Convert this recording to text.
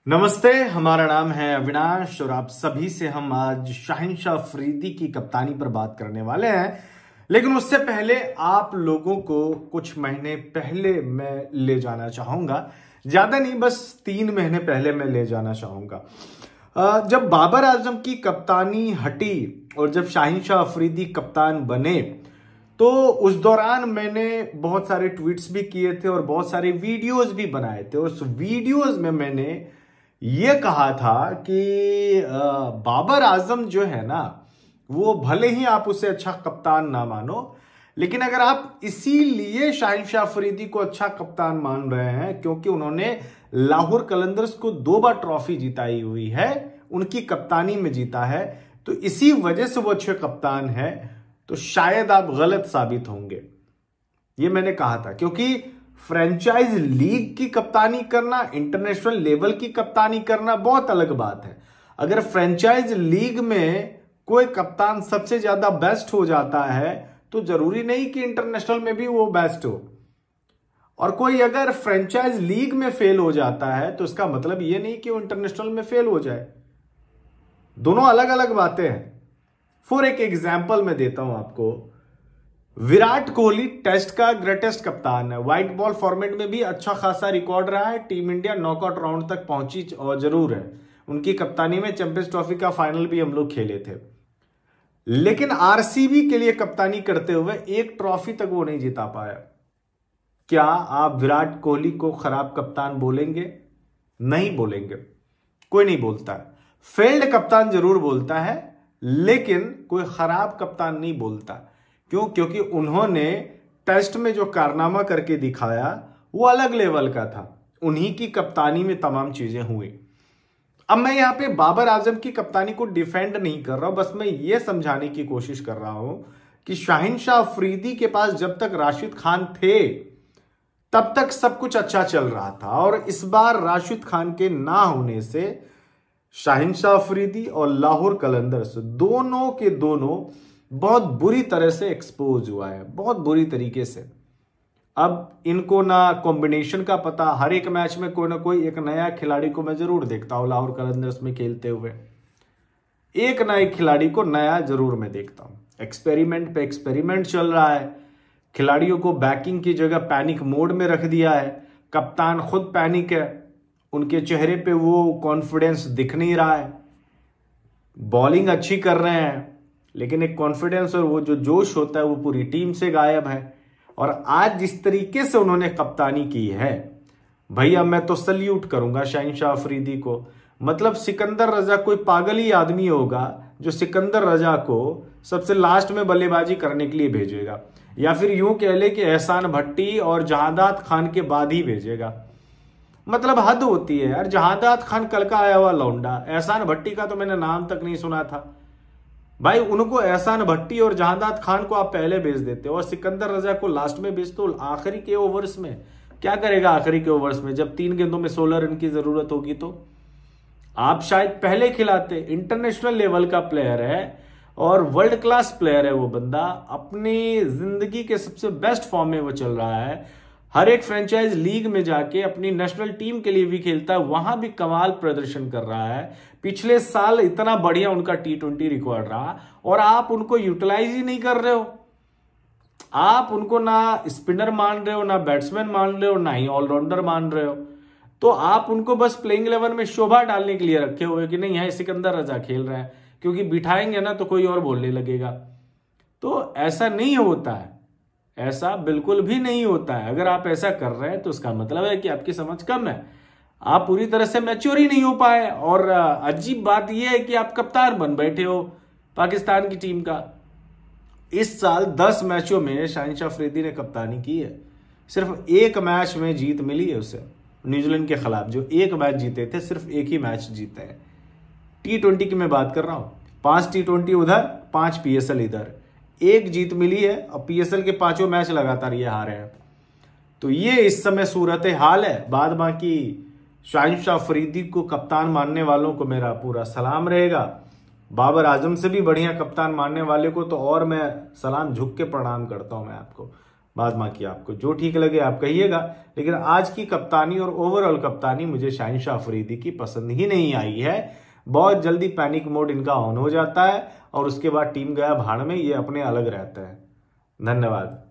नमस्ते, हमारा नाम है अविनाश और आप सभी से हम आज शाहिनशाह अफरीदी की कप्तानी पर बात करने वाले हैं। लेकिन उससे पहले आप लोगों को कुछ महीने पहले मैं ले जाना चाहूंगा, ज्यादा नहीं, बस 3 महीने पहले मैं ले जाना चाहूंगा। जब बाबर आजम की कप्तानी हटी और जब शाहिनशाह अफरीदी कप्तान बने तो उस दौरान मैंने बहुत सारे ट्वीट्स भी किए थे और बहुत सारे वीडियोस भी बनाए थे। उस वीडियोस में मैंने ये कहा था कि बाबर आजम जो है ना, वो भले ही आप उसे अच्छा कप्तान ना मानो, लेकिन अगर आप इसीलिए शाहिनशाह अफरीदी को अच्छा कप्तान मान रहे हैं क्योंकि उन्होंने लाहौर कलंदर्स को 2 बार ट्रॉफी जिताई हुई है, उनकी कप्तानी में जीता है, तो इसी वजह से वो अच्छे कप्तान है, तो शायद आप गलत साबित होंगे। ये मैंने कहा था क्योंकि फ्रेंचाइज लीग की कप्तानी करना, इंटरनेशनल लेवल की कप्तानी करना बहुत अलग बात है। अगर फ्रेंचाइज लीग में कोई कप्तान सबसे ज्यादा बेस्ट हो जाता है तो जरूरी नहीं कि इंटरनेशनल में भी वो बेस्ट हो, और कोई अगर फ्रेंचाइज लीग में फेल हो जाता है तो इसका मतलब ये नहीं कि वो इंटरनेशनल में फेल हो जाए। दोनों अलग अलग बातें हैं। फॉर एक एग्जाम्पल मैं देता हूं आपको, विराट कोहली टेस्ट का ग्रेटेस्ट कप्तान है, व्हाइट बॉल फॉर्मेट में भी अच्छा खासा रिकॉर्ड रहा है, टीम इंडिया नॉकआउट राउंड तक पहुंची और जरूर है, उनकी कप्तानी में चैंपियंस ट्रॉफी का फाइनल भी हम लोग खेले थे। लेकिन आरसीबी के लिए कप्तानी करते हुए एक ट्रॉफी तक वो नहीं जिता पाया। क्या आप विराट कोहली को खराब कप्तान बोलेंगे? नहीं बोलेंगे, कोई नहीं बोलता है। फेल्ड कप्तान जरूर बोलता है, लेकिन कोई खराब कप्तान नहीं बोलता। क्यों? क्योंकि उन्होंने टेस्ट में जो कारनामा करके दिखाया वो अलग लेवल का था, उन्हीं की कप्तानी में तमाम चीजें हुई। अब मैं यहां पे बाबर आजम की कप्तानी को डिफेंड नहीं कर रहा हूं, बस मैं ये समझाने की कोशिश कर रहा हूं कि शाहिनशाह अफरीदी के पास जब तक राशिद खान थे तब तक सब कुछ अच्छा चल रहा था, और इस बार राशिद खान के ना होने से शाहिनशाह अफरीदी और लाहौर कलंदर्स दोनों के दोनों बहुत बुरी तरह से एक्सपोज हुआ है, बहुत बुरी तरीके से। अब इनको ना कॉम्बिनेशन का पता, हर एक मैच में कोई ना कोई एक नया खिलाड़ी को मैं जरूर देखता हूं लाहौर कलंदर्स में खेलते हुए, एक ना एक खिलाड़ी को नया जरूर मैं देखता हूं। एक्सपेरिमेंट पे एक्सपेरिमेंट चल रहा है, खिलाड़ियों को बैकिंग की जगह पैनिक मोड में रख दिया है, कप्तान खुद पैनिक है, उनके चेहरे पे वो कॉन्फिडेंस दिख नहीं रहा है। बॉलिंग अच्छी कर रहे हैं लेकिन एक कॉन्फिडेंस और वो जो जोश होता है वो पूरी टीम से गायब है। और आज जिस तरीके से उन्होंने कप्तानी की है, भैया मैं तो सल्यूट करूंगा शाहिनशाह अफरीदी को। मतलब सिकंदर रजा कोई पागल ही आदमी होगा जो सिकंदर रजा को सबसे लास्ट में बल्लेबाजी करने के लिए भेजेगा, या फिर यूं कह ले कि एहसान भट्टी और जहादात खान के बाद ही भेजेगा। मतलब हद होती है यार। जहादात खान कल का आया हुआ लौंडा, एहसान भट्टी का तो मैंने नाम तक नहीं सुना था। भाई उनको, एहसान भट्टी और जहादात खान को आप पहले भेज देते हो और सिकंदर रजा को लास्ट में भेजते हो आखिरी के ओवर्स में। क्या करेगा आखिरी के ओवर्स में जब 3 गेंदों में 16 रन की जरूरत होगी? तो आप शायद पहले खिलाते। इंटरनेशनल लेवल का प्लेयर है और वर्ल्ड क्लास प्लेयर है वो बंदा, अपनी जिंदगी के सबसे बेस्ट फॉर्म में वो चल रहा है, हर एक फ्रेंचाइज लीग में जाके अपनी नेशनल टीम के लिए भी खेलता है, वहां भी कमाल प्रदर्शन कर रहा है। पिछले साल इतना बढ़िया उनका T20 रिकॉर्ड रहा और आप उनको यूटिलाइज ही नहीं कर रहे हो। आप उनको ना स्पिनर मान रहे हो, ना बैट्समैन मान रहे हो, ना ही ऑलराउंडर मान रहे हो। तो आप उनको बस प्लेइंग 11 में शोभा डालने के लिए रखे हुए कि नहीं यहाँ सिकंदर रजा खेल रहा है, क्योंकि बिठाएंगे ना तो कोई और बोलने लगेगा। तो ऐसा नहीं होता है, ऐसा बिल्कुल भी नहीं होता है। अगर आप ऐसा कर रहे हैं तो उसका मतलब है कि आपकी समझ कम है, आप पूरी तरह से मैच्योर ही नहीं हो पाए। और अजीब बात यह है कि आप कप्तान बन बैठे हो पाकिस्तान की टीम का। इस साल 10 मैचों में शाहिनशाह अफरीदी ने कप्तानी की है, सिर्फ एक मैच में जीत मिली है उसे, न्यूजीलैंड के खिलाफ जो एक मैच जीते थे, सिर्फ एक ही मैच जीते हैं। T20 की मैं बात कर रहा हूं, 5 T20 उधर, 5 PSL इधर, एक जीत मिली है और PSL के 5 मैच लगातार ये हारे हैं। तो ये इस समय सूरत हाल है। बाद बाकी शाहिनशाह अफरीदी को कप्तान मानने वालों को मेरा पूरा सलाम रहेगा, बाबर आजम से भी बढ़िया कप्तान मानने वाले को तो और मैं सलाम झुक के प्रणाम करता हूं मैं आपको। बाद बाकी आपको जो ठीक लगे आप कहिएगा। लेकिन आज की कप्तानी और ओवरऑल कप्तानी मुझे शाहिन अफरीदी की पसंद ही नहीं आई है। बहुत जल्दी पैनिक मोड इनका ऑन हो जाता है और उसके बाद टीम गया भाड़ में, ये अपने अलग रहते हैं। धन्यवाद।